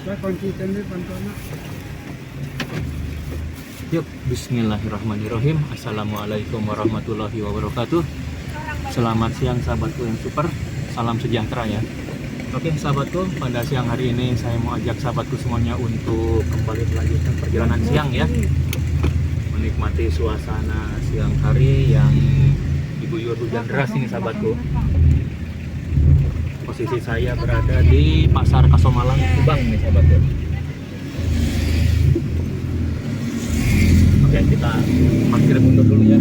Saya konsisten di pantona. Yuk, bismillahirrahmanirrahim. Assalamualaikum warahmatullahi wabarakatuh. Selamat siang sahabatku yang super. Salam sejahtera ya. Oke sahabatku, pada siang hari ini saya mau ajak sahabatku semuanya untuk kembali melanjutkan perjalanan siang ya. Menikmati suasana siang hari yang diguyur hujan deras ini sahabatku. Posisi saya berada di Pasar Kasomalang, Subang nih sahabatku. Oke, kita parkir mundur dulu ya.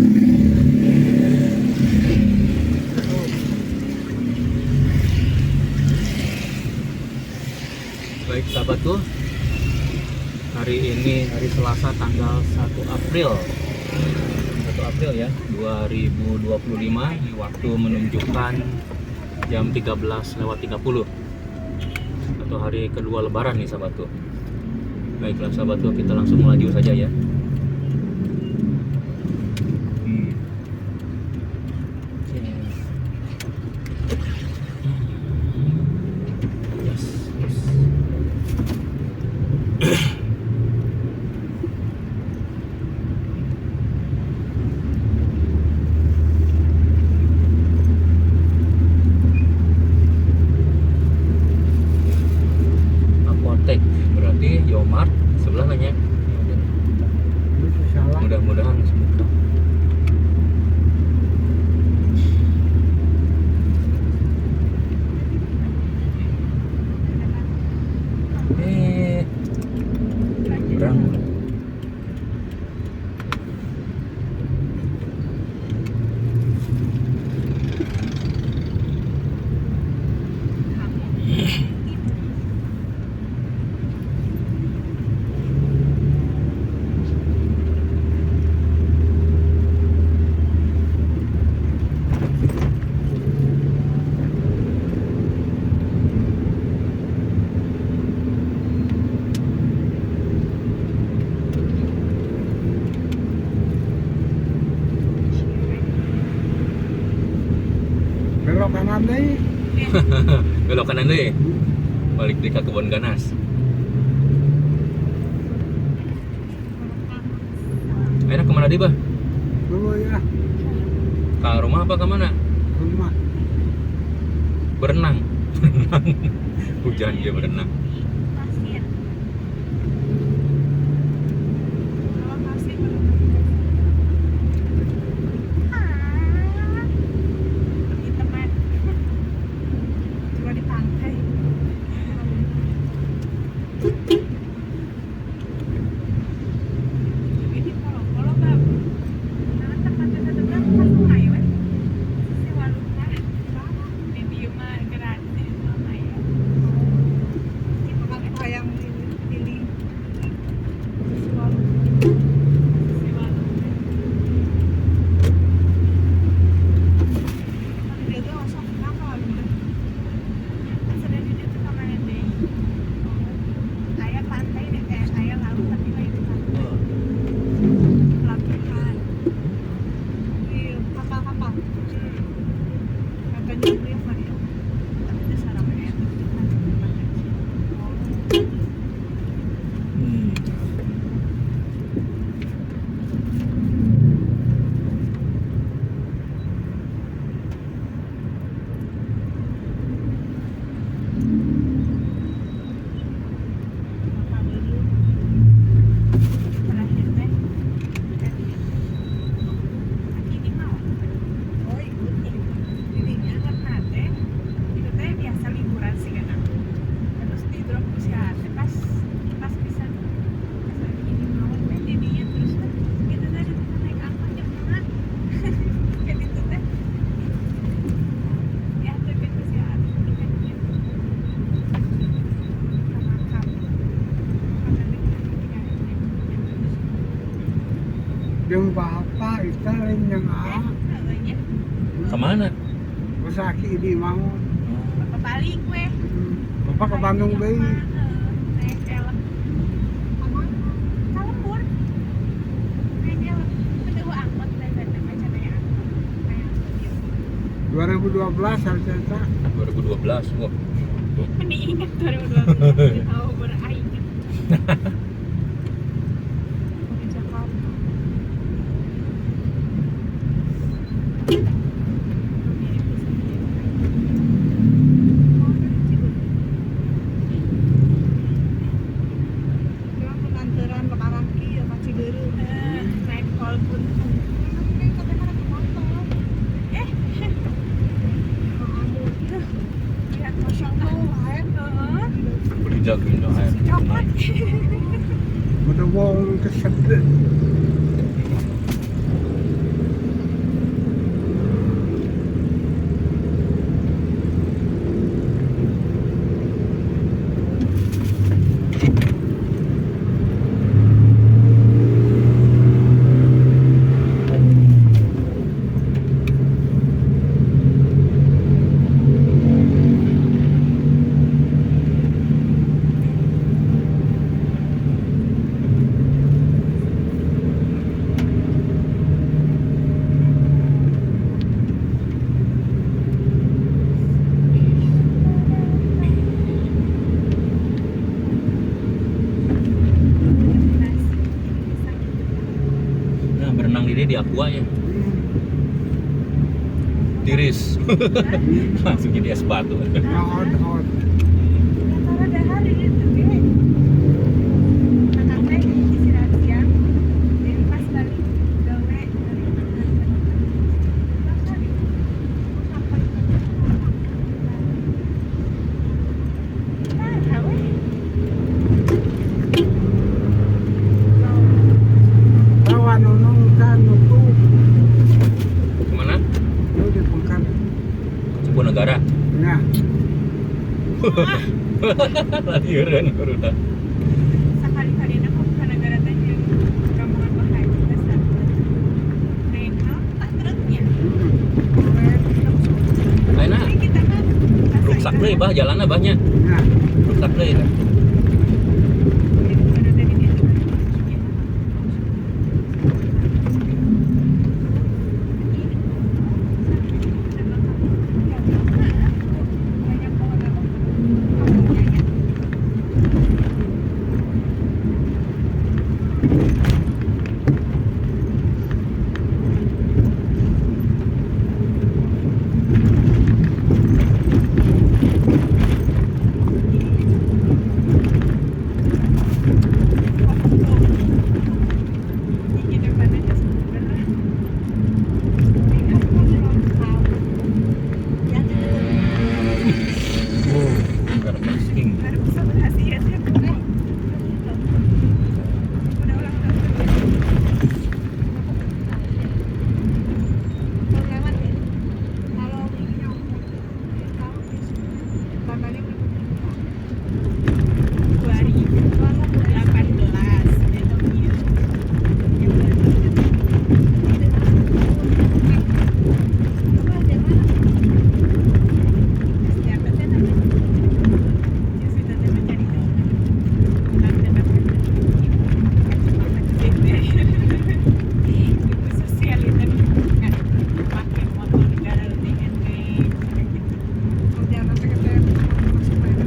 Baik sahabatku, hari ini hari Selasa tanggal 1 April 1 April ya 2025. Ini waktu menunjukkan jam 13:30 atau hari kedua lebaran nih sahabatku. Baiklah sahabatku, kita langsung melaju saja ya. Berarti Yomart sebelah nanya. Mudah-mudahan semoga. Kurang. Belok kanan deh. Belok kanan deh. Balik di Kebon Ganas. Enak kemana di bah? Dulu ya. Ke rumah apa kemana? Rumah. Berenang. Berenang. Hujan dia berenang. Yang bapak itu lain yang A. Kemana? Besaki di mau. Bapak balik weh. Bapak ke Bandung Bay. Naik elek. Kalembur. Naik elek. Kedua angkot dan macam ya. 2012 harusnya. 2012. Wah. Mending ingat 2012. Tahu berakhir. Di Jakarta. Kira pengantaran Lekaraki ya masih dulu. Naik tol pun. Lihat Masya Allah. Berjaga air. Coklat. Udah wong kesedek. Nah, berenang di aqua ya. Tiris. Langsung jadi es batu. Naon. Antara dahar itu deh. Kakak teh istirahat siang. Dan pas balik gawe dari Tawa nunung kan nutup. Kemana? Lu di Pengkan. Ciponegara. Nah, Latihan udah. sekali-kali aku ke negara teh yang rombongan bahagia besar. Naik apa truknya? Aina, Jadi kita kan rusak deh, bah jalannya banyak. nah. Rusak deh. Karena pusing. Baru bisa berhasil ya sih. Udah ulang Lewat ya. Kalau katanya 2018 di Tokyo. Yang siapa sih namanya? Yang sudah mencari tahu. Ibu sosial itu kan pakai motor dalam DNT kerjaan sekretariat masuk mereka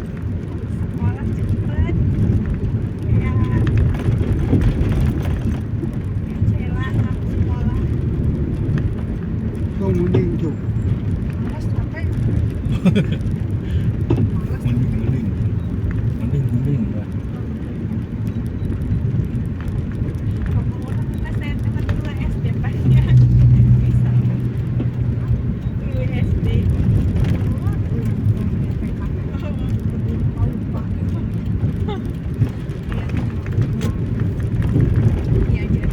sekolah cepet ya kecewa aku sekolah Tuh mending tuh. malas capek Mending, bah. ngomong-ngomong kita saya teman 2 SD pasnya bisa 2 SD iya jadi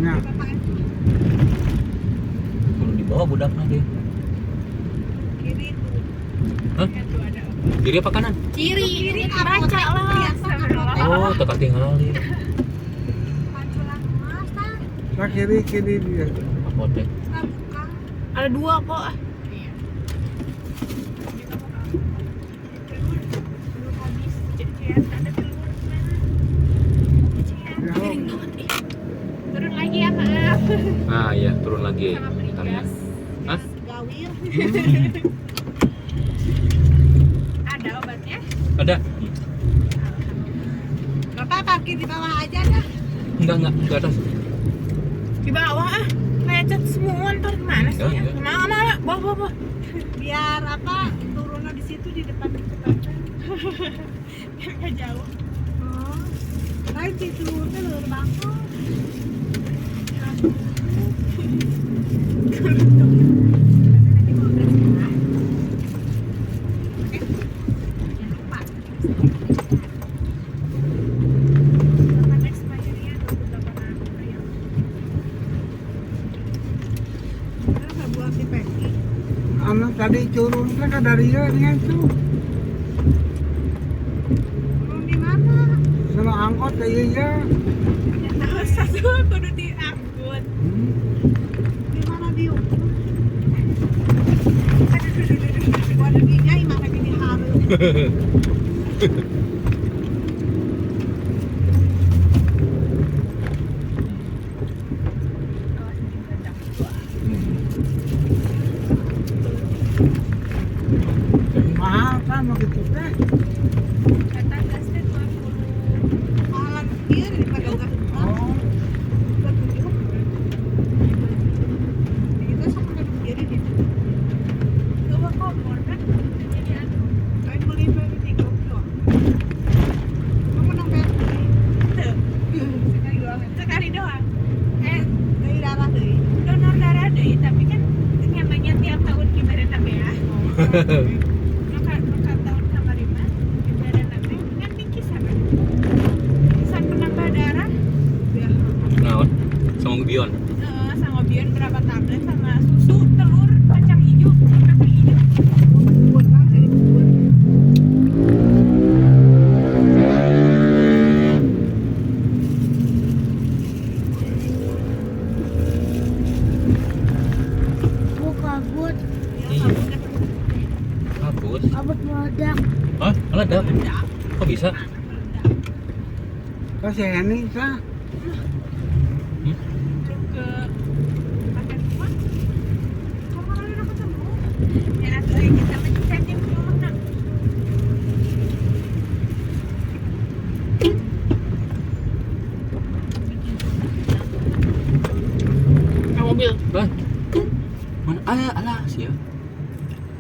Ya. Turun di bawah budaknya deh. Kiri tuh. Hah? Kan tuh ada. Kiri apa kanan? Kiri, baca lah. Oh, teka tinggalin. Panculan emas kan. Nah, kiri dia. Apotek. Kita buka. ada 2 kok. Iya. Belum habis. Cian, ada telur. Ya, Miring banget ih. Turun lagi ya, maaf. Ah iya, turun lagi. Sama Bentar ya. beringas. Hah? Gawir. Ada obatnya? Ada? Bapak parkir di bawah aja dah. Enggak, ke atas. Di bawah ah. Lecet semua ntar gimana sih? Ya, ya. Mama, bawa. Biar apa? Turunnya di situ di depan kita. Enggak jauh. Oh. Lain sih telur bangkok. anak tadi turun kan dari ya itu. Turun di mana? Sama angkot kayak ya. Tahu satu kudu diangkut. Di mana diukur? Waduh dinya mana gini harus. Mahal kan begitu teh. Kata gasnya 20. Mahalan dia daripada gas. Oh, Kita sama kan kiri di. Coba kompor kan jadi anu. Lain beli baru di Gokyo. Kamu nang beli. Sekali doang. Sekali doang. Dari darah deh. Donor darah deh, tapi kan nyatanya tiap tahun gimana tapi ya. Maka tahun sama Rima gimana nanti kan tinggi sama. Bisa penambah darah Ya. Naon? Sama Bion. sama bion berapa tablet sama susu, telur, kacang hijau. Buat kan jadi buat. Kabut, Iya. Kabut. kabut meledak. Hah? Meledak? Kok bisa? kok si Henny sah? Belum ke pakai rumah. Kamu kali udah ketemu? Ya nanti kita mencetnya ke rumah. Mobil. Hah? Mana? Alah, sia.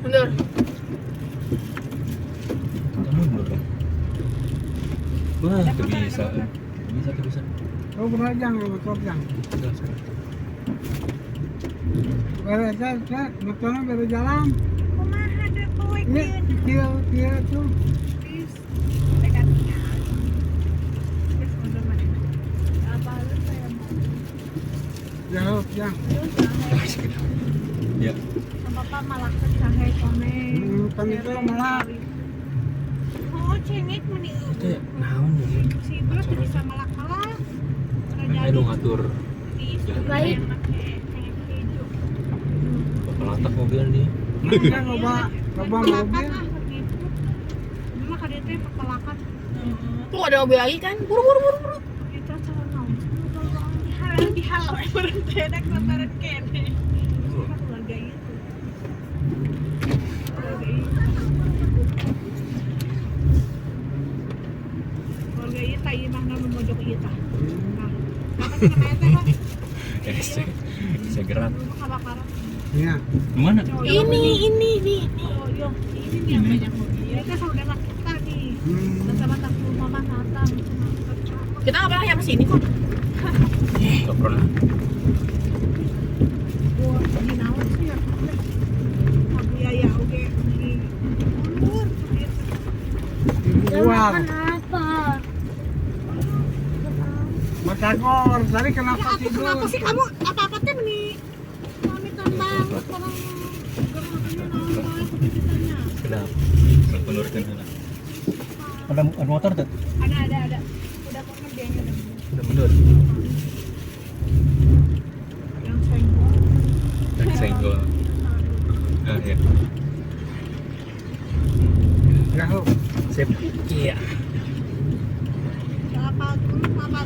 Mundur. Mundur kan? Wah, itu bisa. Bisa. Oh, berajang, berajang. Beres, motornya baru jalan. Kumaha deh poe Ini dia tuh. Please. Dekat tinggal. Terus mundur mana? Apa lu saya mau? Jauh, ya. Ya. Sama Bapak malah ke Shanghai Kone. Kan itu malah Oh, cengek meni. Itu ya, naon ya? Si Ibra tuh bisa malak-malak. Ayo dong ngatur. Baik. Yang pakai cengek hijau. Pelatak mobil nih. kan loba mobil. Dulu kan itu pepelakan. Tuh ada mobil lagi kan? Buru. Kita salah naon. Dihalau berhenti ada kelaparan kene. Kita keluarga itu. Keluarga itu tak imah nama mojok itu. Nah, apa sih namanya teh Bang? Saya gerak. Kebakaran. Iya. Mana? Ini. Oh, yo, ini nih yang banyak mobil. Itu saudara kita nih. Sama tak mama datang. Kita nggak pernah yang kesini kok. Gak pernah. Wah, di naon sih ya? Aku ya oke di ulur Dijual. apa? Masa Tagor, tadi Ya kenapa aku tidur? kenapa sih kamu apa-apa teh nih? Kami tambang orang gerahnya naon aku ceritanya. Sedap. Menurutkan hela. Ada motor tuh? Ada. Udah kok ngerjainnya udah. Udah mundur. Yang senggol. Senggol. Nah, ya. Ya, Hu. Sip. Iya. Apa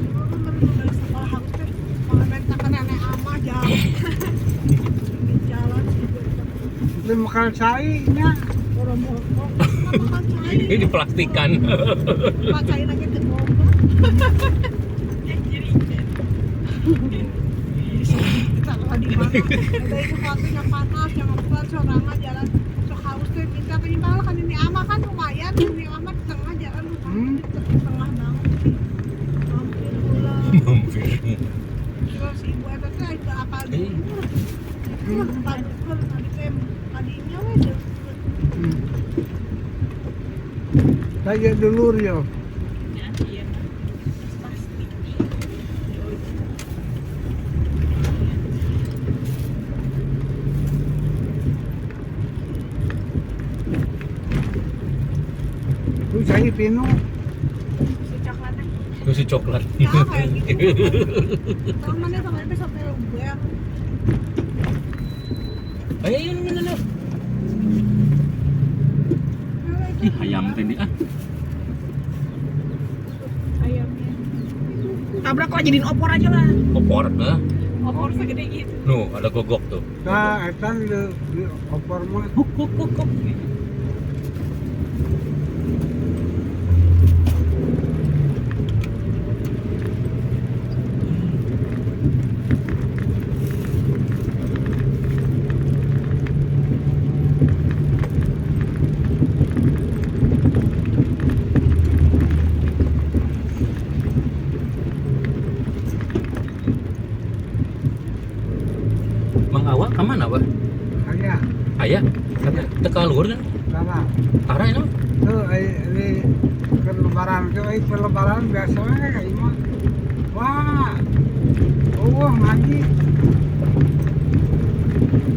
dulu dari sekolah harus teh mengatakan nenek ama jalan. Di jalan Itu makan cainya. boro-boro. Makan cai. Ini diplastikan. Makan cai lagi ke goblok. Kalau di mana ada sesuatu yang panas yang ngebuat sorangan jalan sok haus teh minta penyimpanan kan ini ama kan lumayan ini ama di tengah jalan di tengah banget hampir pulang terus ibu eta teh itu apa dulu tadi teh tadinya we Saya dulur yo. Itu saya pinu. si coklatnya Itu si coklat. ya kayak gitu tahun mana kemarin teh sampai luber Ayo, ini. Ih, ayam tadi ah. ayamnya tabrak kok jadiin opor aja lah Opor nah. opor segede gitu Nuh, ada gogok tuh. Nah, etan di opor mah. Kuk. Mang Awak kemana, Pak? Saya, Ayah, kata teka luhur kan? salah. Arah ini. Tuh, ini ke lebaran, ke lebaran biasanya kayak mah. Wah, oh ngaji.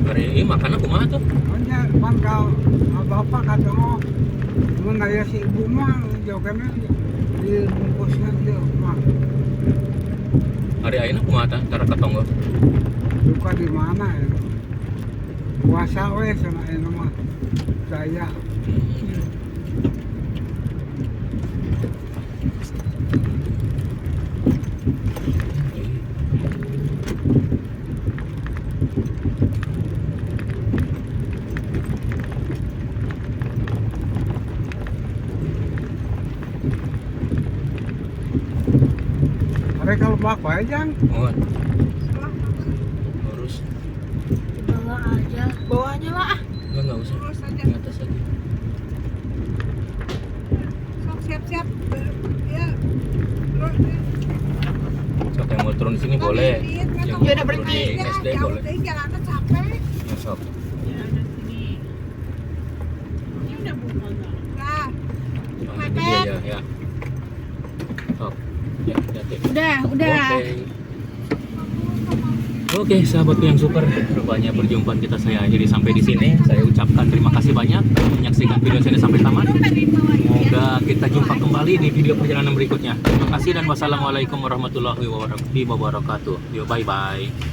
Hari ini makan aku mah tuh. Hanya pan kau bapak kata mau, mun aya si ibu mah jauhkannya di bungkusnya dia mah. Hari ini aku mah cara ketonggo. Duka di mana ya? Puasa weh sana ini mah. Saya mereka lebak aja. Oh, lurus. bawa aja bawanya lah Enggak usah. terus aja Di atas aja. sok siap-siap ya terus Sok yang mau turun di sini boleh. Yang mau ya udah turun berhenti di ya SD jauh boleh. deh jalannya capek Ya, sok. ya ada sini ini udah buka enggak nah Nah, ini dia ya. Sok. Ya, hati-hati. udah Oke, sahabatku yang super, rupanya perjumpaan kita saya akhiri sampai di sini. Saya ucapkan terima kasih banyak telah menyaksikan video saya sampai tamat. Semoga kita jumpa kembali di video perjalanan berikutnya. Terima kasih dan wassalamualaikum warahmatullahi wabarakatuh. Yo, bye bye.